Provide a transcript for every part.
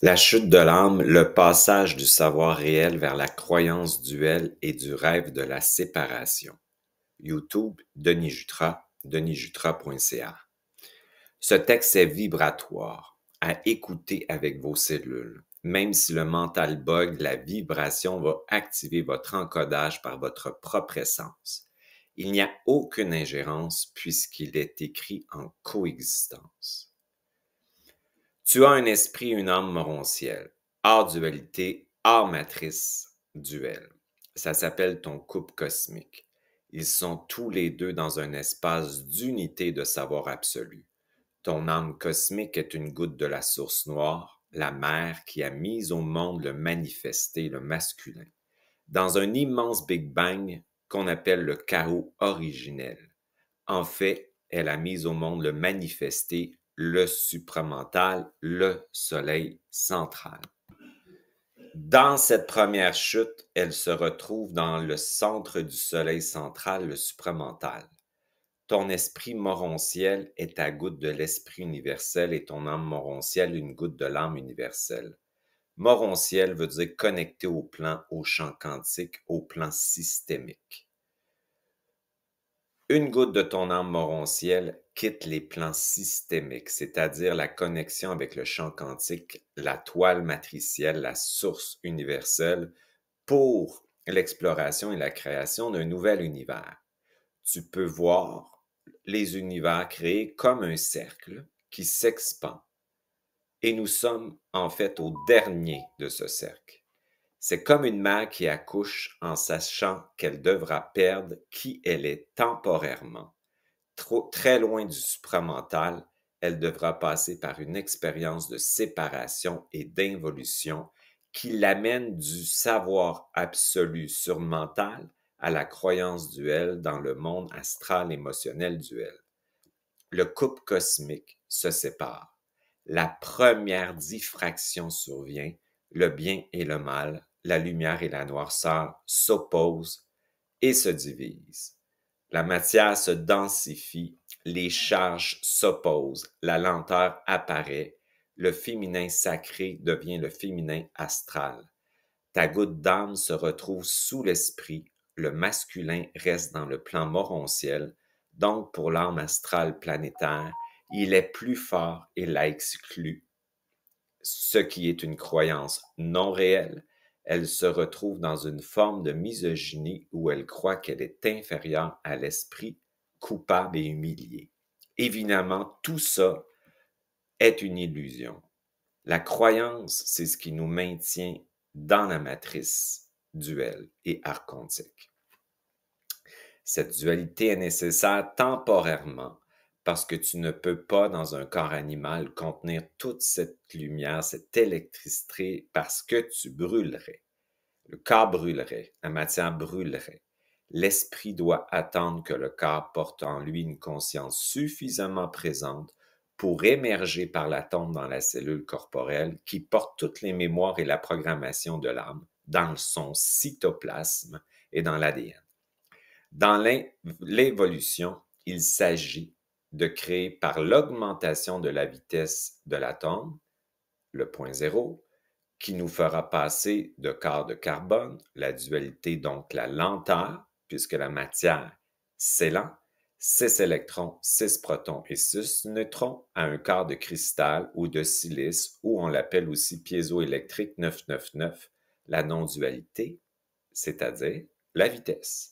La chute de l'âme, le passage du savoir réel vers la croyance duelle et du rêve de la séparation. YouTube, Denis Jutras, denisjutras.ca. Ce texte est vibratoire, à écouter avec vos cellules. Même si le mental bug, la vibration va activer votre encodage par votre propre essence. Il n'y a aucune ingérence puisqu'il est écrit en coexistence. Tu as un esprit et une âme morontielle. Hors dualité, hors matrice, duel. Ça s'appelle ton couple cosmique. Ils sont tous les deux dans un espace d'unité de savoir absolu. Ton âme cosmique est une goutte de la source noire, la mère qui a mis au monde le manifesté, le masculin, dans un immense Big Bang qu'on appelle le chaos originel. En fait, elle a mis au monde le manifesté, le supramental, le soleil central. Dans cette première chute, elle se retrouve dans le centre du soleil central, le supramental. Ton esprit morontiel est ta goutte de l'esprit universel et ton âme morontielle une goutte de l'âme universelle. Morontiel veut dire connecté au plan, au champ quantique, au plan systémique. Une goutte de ton âme morontielle quitte les plans systémiques, c'est-à-dire la connexion avec le champ quantique, la toile matricielle, la source universelle, pour l'exploration et la création d'un nouvel univers. Tu peux voir les univers créés comme un cercle qui s'expand. Et nous sommes en fait au dernier de ce cercle. C'est comme une mère qui accouche en sachant qu'elle devra perdre qui elle est temporairement. Très loin du supramental, elle devra passer par une expérience de séparation et d'involution qui l'amène du savoir absolu surmental à la croyance duelle dans le monde astral émotionnel duel. Le couple cosmique se sépare. La première diffraction survient, le bien et le mal, la lumière et la noirceur s'opposent et se divisent. La matière se densifie, les charges s'opposent, la lenteur apparaît, le féminin sacré devient le féminin astral. Ta goutte d'âme se retrouve sous l'esprit, le masculin reste dans le plan morontiel, donc pour l'âme astrale planétaire, il est plus fort et l'a exclu, ce qui est une croyance non réelle. Elle se retrouve dans une forme de misogynie où elle croit qu'elle est inférieure à l'esprit, coupable et humilié. Évidemment, tout ça est une illusion. La croyance, c'est ce qui nous maintient dans la matrice duelle et archontique. Cette dualité est nécessaire temporairement parce que tu ne peux pas, dans un corps animal, contenir toute cette lumière, cette électricité, parce que tu brûlerais. Le corps brûlerait, la matière brûlerait. L'esprit doit attendre que le corps porte en lui une conscience suffisamment présente pour émerger par l'atome dans la cellule corporelle qui porte toutes les mémoires et la programmation de l'âme dans son cytoplasme et dans l'ADN. Dans l'évolution, il s'agit de créer par l'augmentation de la vitesse de l'atome, le point zéro, qui nous fera passer de corps de carbone, la dualité donc la lenteur, puisque la matière c'est lent, 6 électrons, 6 protons et 6 neutrons à un corps de cristal ou de silice, ou on l'appelle aussi piézoélectrique 999, la non-dualité, c'est-à-dire la vitesse.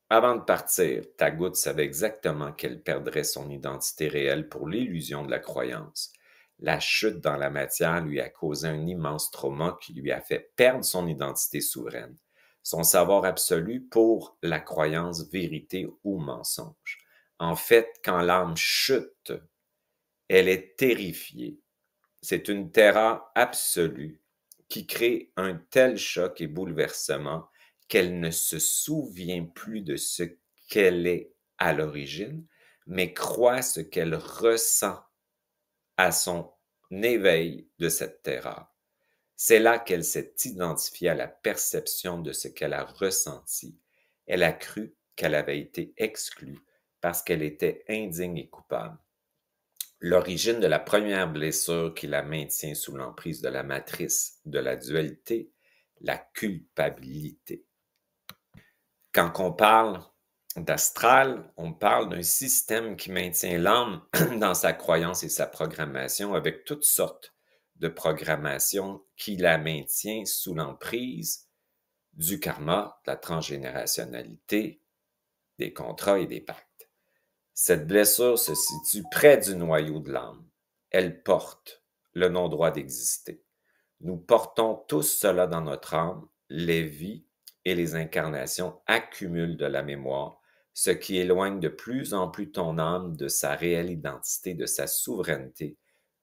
Avant de partir, ta goutte savait exactement qu'elle perdrait son identité réelle pour l'illusion de la croyance. La chute dans la matière lui a causé un immense trauma qui lui a fait perdre son identité souveraine, son savoir absolu pour la croyance vérité ou mensonge. En fait, quand l'âme chute, elle est terrifiée. C'est une terreur absolue qui crée un tel choc et bouleversement qu'elle ne se souvient plus de ce qu'elle est à l'origine, mais croit ce qu'elle ressent à son éveil de cette terreur. C'est là qu'elle s'est identifiée à la perception de ce qu'elle a ressenti. Elle a cru qu'elle avait été exclue parce qu'elle était indigne et coupable. L'origine de la première blessure qui la maintient sous l'emprise de la matrice de la dualité, la culpabilité. Quand on parle d'astral, on parle d'un système qui maintient l'âme dans sa croyance et sa programmation avec toutes sortes de programmations qui la maintient sous l'emprise du karma, de la transgénérationnalité, des contrats et des pactes. Cette blessure se situe près du noyau de l'âme. Elle porte le non-droit d'exister. Nous portons tous cela dans notre âme, les vies et les incarnations accumulent de la mémoire, ce qui éloigne de plus en plus ton âme de sa réelle identité, de sa souveraineté.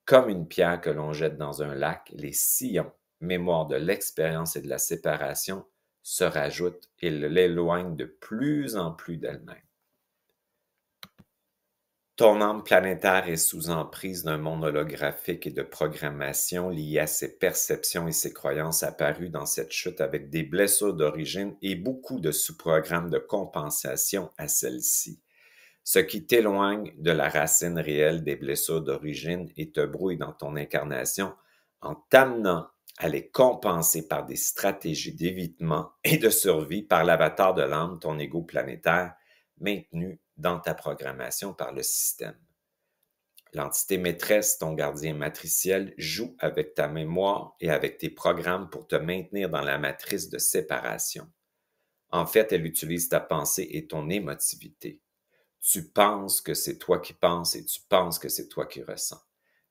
Comme une pierre que l'on jette dans un lac, les sillons, mémoire de l'expérience et de la séparation, se rajoutent et l'éloignent de plus en plus d'elle-même. Ton âme planétaire est sous emprise d'un monde holographique et de programmation liées à ses perceptions et ses croyances apparues dans cette chute avec des blessures d'origine et beaucoup de sous-programmes de compensation à celles-ci, ce qui t'éloigne de la racine réelle des blessures d'origine et te brouille dans ton incarnation en t'amenant à les compenser par des stratégies d'évitement et de survie par l'avatar de l'âme, ton ego planétaire, maintenu dans ta programmation par le système. L'entité maîtresse, ton gardien matriciel, joue avec ta mémoire et avec tes programmes pour te maintenir dans la matrice de séparation. En fait, elle utilise ta pensée et ton émotivité. Tu penses que c'est toi qui penses et tu penses que c'est toi qui ressens.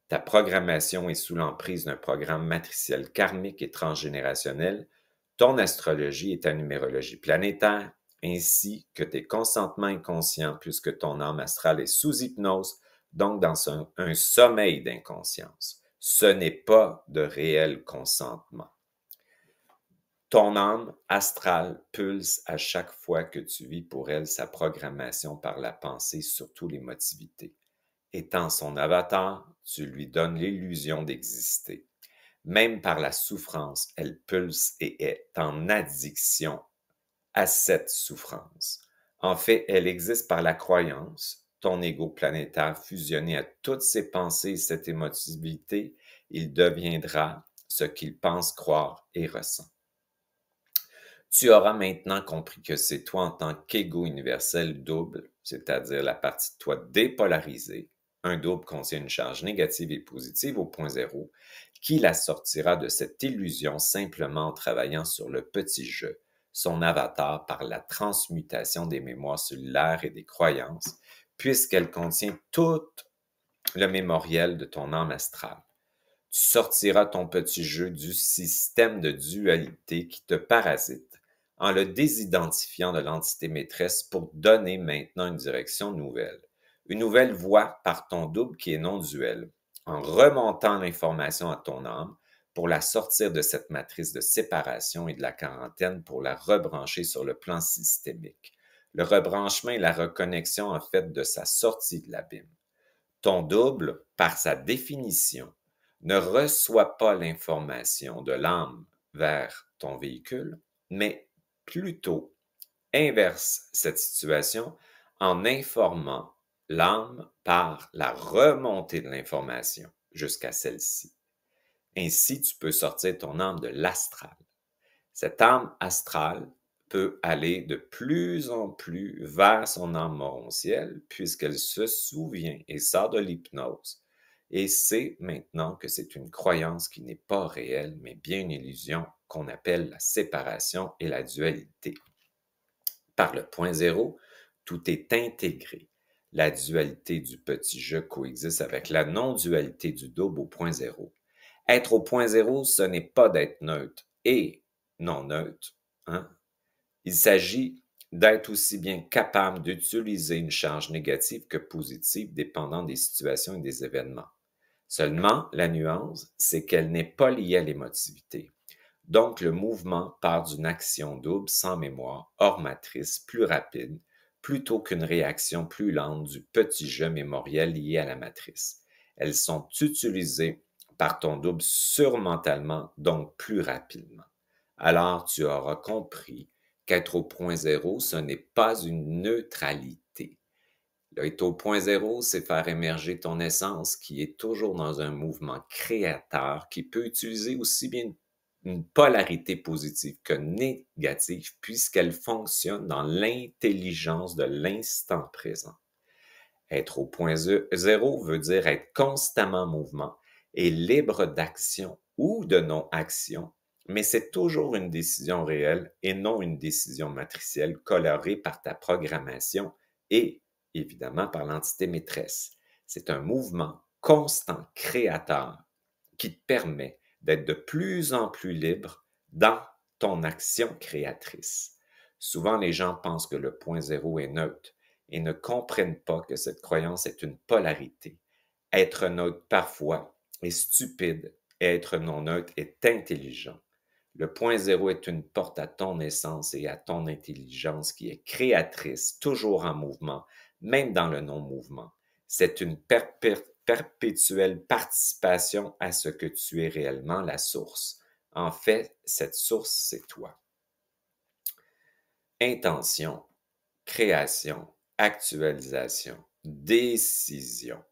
Ta programmation est sous l'emprise d'un programme matriciel karmique et transgénérationnel. Ton astrologie et ta numérologie planétaire, ainsi que tes consentements inconscients, puisque ton âme astrale est sous hypnose, donc dans un sommeil d'inconscience. Ce n'est pas de réel consentement. Ton âme astrale pulse à chaque fois que tu vis pour elle sa programmation par la pensée, surtout l'émotivité. Étant son avatar, tu lui donnes l'illusion d'exister. Même par la souffrance, elle pulse et est en addiction à cette souffrance. En fait, elle existe par la croyance. Ton ego planétaire fusionné à toutes ses pensées et cette émotivité, il deviendra ce qu'il pense, croire et ressent. Tu auras maintenant compris que c'est toi en tant qu'ego universel double, c'est-à-dire la partie de toi dépolarisée. Un double contient une charge négative et positive au point zéro, qui la sortira de cette illusion simplement en travaillant sur le petit jeu, son avatar par la transmutation des mémoires cellulaires et des croyances, puisqu'elle contient tout le mémoriel de ton âme astrale. Tu sortiras ton petit jeu du système de dualité qui te parasite en le désidentifiant de l'entité maîtresse pour donner maintenant une direction nouvelle. Une nouvelle voie par ton double qui est non duel, en remontant l'information à ton âme pour la sortir de cette matrice de séparation et de la quarantaine pour la rebrancher sur le plan systémique. Le rebranchement et la reconnexion en fait de sa sortie de l'abîme. Ton double, par sa définition, ne reçoit pas l'information de l'âme vers ton véhicule, mais plutôt inverse cette situation en informant l'âme par la remontée de l'information jusqu'à celle-ci. Ainsi, tu peux sortir ton âme de l'astral. Cette âme astrale peut aller de plus en plus vers son âme morontielle puisqu'elle se souvient et sort de l'hypnose et sait maintenant que c'est une croyance qui n'est pas réelle, mais bien une illusion qu'on appelle la séparation et la dualité. Par le point zéro, tout est intégré. La dualité du petit jeu coexiste avec la non-dualité du double au point zéro. Être au point zéro, ce n'est pas d'être neutre et non neutre. Hein? Il s'agit d'être aussi bien capable d'utiliser une charge négative que positive dépendant des situations et des événements. Seulement, la nuance, c'est qu'elle n'est pas liée à l'émotivité. Donc, le mouvement part d'une action double sans mémoire, hors matrice, plus rapide, plutôt qu'une réaction plus lente du petit jeu mémoriel lié à la matrice. Elles sont utilisées par ton double surmentalement, donc plus rapidement. Alors, tu auras compris qu'être au point zéro, ce n'est pas une neutralité. Là, est au point zéro, c'est faire émerger ton essence qui est toujours dans un mouvement créateur qui peut utiliser aussi bien une polarité positive que négative puisqu'elle fonctionne dans l'intelligence de l'instant présent. Être au point zéro veut dire être constamment en mouvement et libre d'action ou de non-action, mais c'est toujours une décision réelle et non une décision matricielle colorée par ta programmation et, évidemment, par l'entité maîtresse. C'est un mouvement constant créateur qui te permet d'être de plus en plus libre dans ton action créatrice. Souvent, les gens pensent que le point zéro est neutre et ne comprennent pas que cette croyance est une polarité. Être neutre parfois est stupide et être non neutre est intelligent. Le point zéro est une porte à ton essence et à ton intelligence qui est créatrice, toujours en mouvement, même dans le non-mouvement. C'est une perpétuelle participation à ce que tu es réellement, la source. En fait, cette source, c'est toi. Intention, création, actualisation, décision.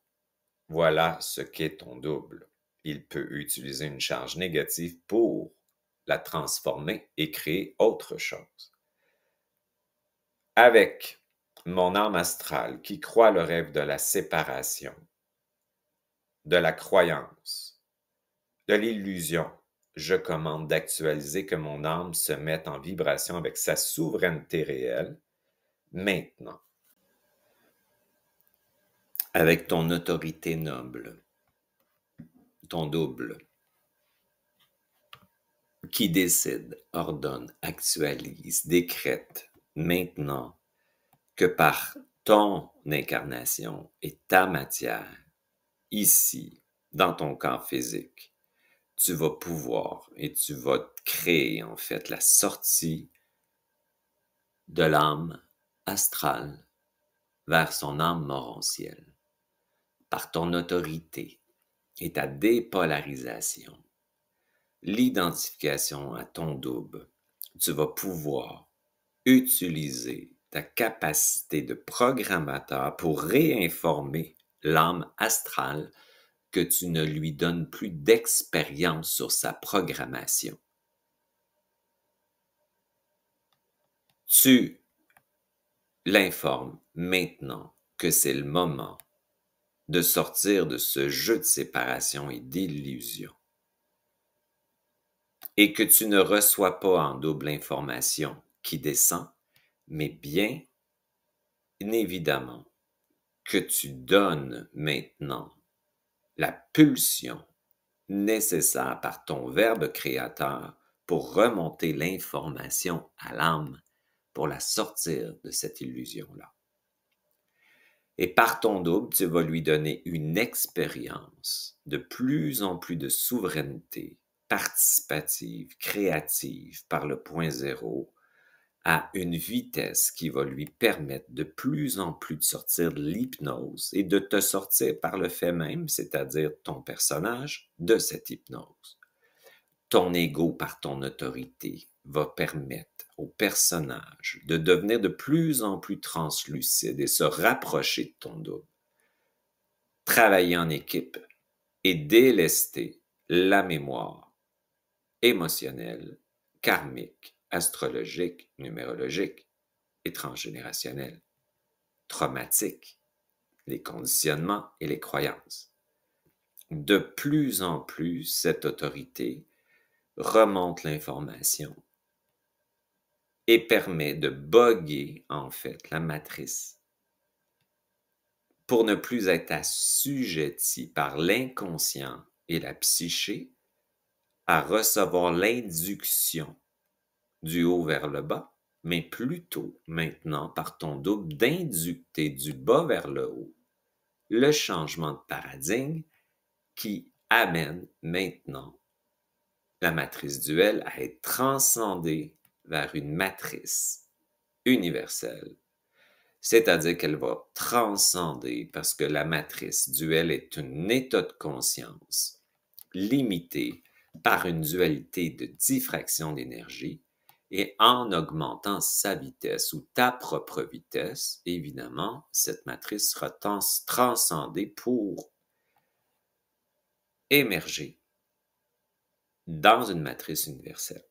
Voilà ce qu'est ton double. Il peut utiliser une charge négative pour la transformer et créer autre chose. Avec mon âme astrale qui croit le rêve de la séparation, de la croyance, de l'illusion, je commande d'actualiser que mon âme se mette en vibration avec sa souveraineté réelle maintenant. Avec ton autorité noble, ton double, qui décide, ordonne, actualise, décrète maintenant que par ton incarnation et ta matière, ici, dans ton corps physique, tu vas pouvoir et tu vas créer en fait la sortie de l'âme astrale vers son âme morontielle par ton autorité et ta dépolarisation, l'identification à ton double, tu vas pouvoir utiliser ta capacité de programmateur pour réinformer l'âme astrale que tu ne lui donnes plus d'expérience sur sa programmation. Tu l'informes maintenant que c'est le moment de sortir de ce jeu de séparation et d'illusion et que tu ne reçois pas en double information qui descend, mais bien évidemment que tu donnes maintenant la pulsion nécessaire par ton verbe créateur pour remonter l'information à l'âme, pour la sortir de cette illusion-là. Et par ton double, tu vas lui donner une expérience de plus en plus de souveraineté participative, créative par le point zéro, à une vitesse qui va lui permettre de plus en plus de sortir de l'hypnose et de te sortir par le fait même, c'est-à-dire ton personnage, de cette hypnose. Ton ego, par ton autorité, va permettre au personnage de devenir de plus en plus translucide et se rapprocher de ton double. Travailler en équipe et délester la mémoire émotionnelle, karmique, astrologique, numérologique et transgénérationnelle, traumatique, les conditionnements et les croyances. De plus en plus, cette autorité remonte l'information et permet de boguer, en fait, la matrice pour ne plus être assujetti par l'inconscient et la psyché à recevoir l'induction du haut vers le bas, mais plutôt maintenant par ton double d'inducter du bas vers le haut le changement de paradigme qui amène maintenant la matrice duelle à être transcendée vers une matrice universelle. C'est-à-dire qu'elle va transcender parce que la matrice duelle est un état de conscience limité par une dualité de diffraction d'énergie Et en augmentant sa vitesse ou ta propre vitesse, évidemment, cette matrice sera transcendée pour émerger dans une matrice universelle.